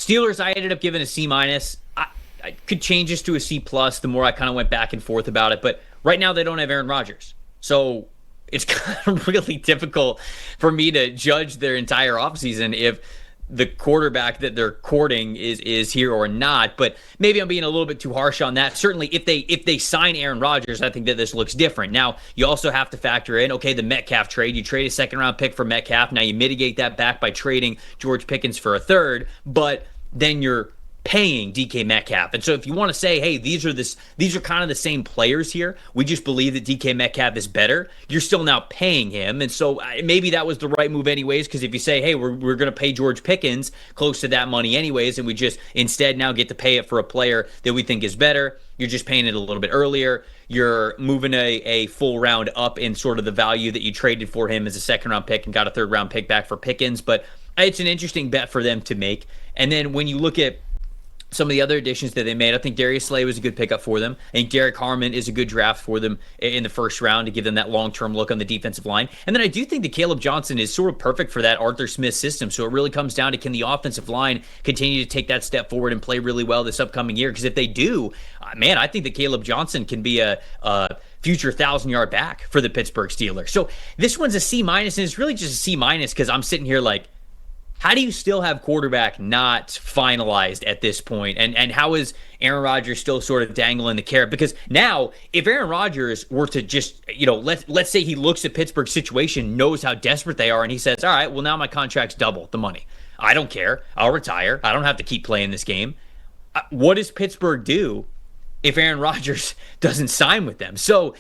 Steelers, I ended up giving a C minus. I could change this to a C plus the more I kind of went back and forth about it. But right now they don't have Aaron Rodgers. So it's kind of really difficult for me to judge their entire offseason if the quarterback that they're courting is here or not. But maybe I'm being a little bit too harsh on that. Certainly, if they sign Aaron Rodgers, I think that this looks different. Now, you also have to factor in, okay, the Metcalf trade. You trade a second-round pick for Metcalf. Now you mitigate that back by trading George Pickens for a third, but then you're paying DK Metcalf. And so if you want to say, hey, these are kind of the same players here, we just believe that DK Metcalf is better, you're still now paying him. And so maybe that was the right move anyways, because if you say, hey, we're going to pay George Pickens close to that money anyways, and we just instead now get to pay it for a player that we think is better, you're just paying it a little bit earlier. You're moving a full round up in sort of the value that you traded for him as a second-round pick and got a third-round pick back for Pickens. But it's an interesting bet for them to make. And then when you look at some of the other additions that they made, I think Darius Slay was a good pickup for them. I think Derek Harmon is a good draft for them in the first round to give them that long-term look on the defensive line. And then I do think that Caleb Johnson is sort of perfect for that Arthur Smith system. So it really comes down to, can the offensive line continue to take that step forward and play really well this upcoming year? Because if they do, man, I think that Caleb Johnson can be a future 1,000-yard back for the Pittsburgh Steelers. So this one's a C minus, and it's really just a C minus because I'm sitting here like, how do you still have quarterback not finalized at this point? And how is Aaron Rodgers still sort of dangling the carrot? Because now, if Aaron Rodgers were to just, let's say he looks at Pittsburgh's situation, knows how desperate they are, and he says, all right, well, now my contract's double the money. I don't care. I'll retire. I don't have to keep playing this game. What does Pittsburgh do if Aaron Rodgers doesn't sign with them? So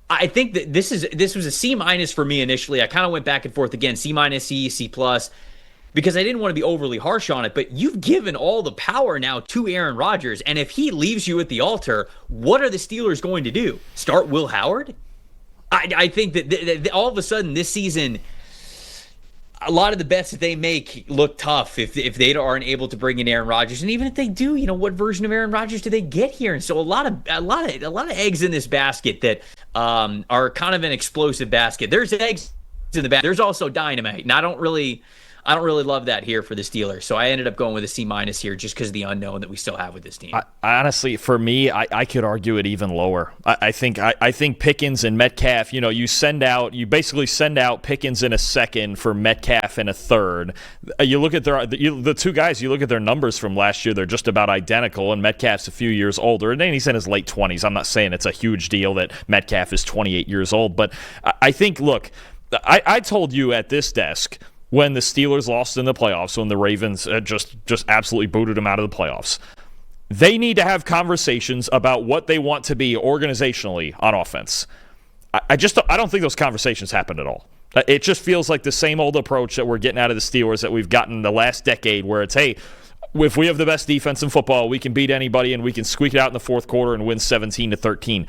I think that this was a C minus for me initially. I kind of went back and forth again, C minus, C plus, because I didn't want to be overly harsh on it, but you've given all the power now to Aaron Rodgers, and if he leaves you at the altar, what are the Steelers going to do? Start Will Howard? I think that all of a sudden this season, a lot of the bets that they make look tough if they aren't able to bring in Aaron Rodgers, and even if they do, what version of Aaron Rodgers do they get here? And so a lot of eggs in this basket that are kind of an explosive basket. There's eggs in the basket. There's also dynamite, and I don't really love that here for the Steelers. So I ended up going with a C minus here just because of the unknown that we still have with this team. Honestly, for me, I could argue it even lower. I think Pickens and Metcalf, you basically send out Pickens in a second for Metcalf in a third. You look at the two guys, you look at their numbers from last year, they're just about identical, and Metcalf's a few years older. And then he's in his late 20s. I'm not saying it's a huge deal that Metcalf is 28 years old, but I think, look, I told you at this desk when the Steelers lost in the playoffs, when the Ravens just absolutely booted them out of the playoffs, they need to have conversations about what they want to be organizationally on offense. I don't think those conversations happen at all. It just feels like the same old approach that we're getting out of the Steelers that we've gotten the last decade, where it's, hey, if we have the best defense in football, we can beat anybody and we can squeak it out in the fourth quarter and win 17-13.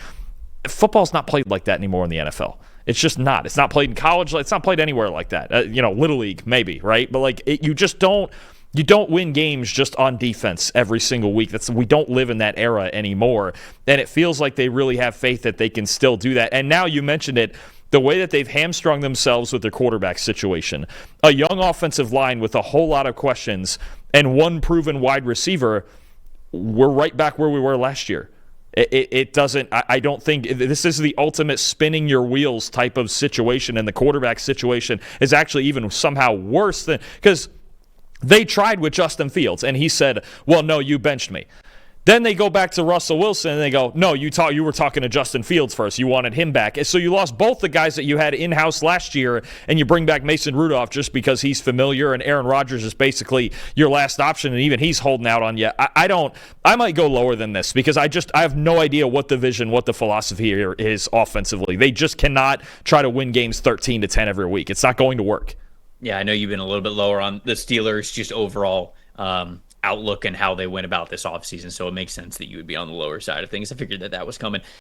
Football's not played like that anymore in the NFL. It's just not. It's not played in college. It's not played anywhere like that. Little league maybe, right? But you just don't. You don't win games just on defense every single week. We don't live in that era anymore, and it feels like they really have faith that they can still do that. And now you mentioned it, the way that they've hamstrung themselves with their quarterback situation, a young offensive line with a whole lot of questions, and one proven wide receiver. We're right back where we were last year. It doesn't. I don't think this is the ultimate spinning your wheels type of situation, and the quarterback situation is actually even somehow worse than, because they tried with Justin Fields and he said, well, no, you benched me. Then they go back to Russell Wilson and they go, no, you were talking to Justin Fields first. You wanted him back. And so you lost both the guys that you had in-house last year, and you bring back Mason Rudolph just because he's familiar, and Aaron Rodgers is basically your last option, and even he's holding out on you. I might go lower than this because I have no idea what the vision, what the philosophy here is offensively. They just cannot try to win games 13-10 every week. It's not going to work. Yeah, I know you've been a little bit lower on the Steelers just overall outlook and how they went about this offseason, so it makes sense that you would be on the lower side of things. I figured that was coming.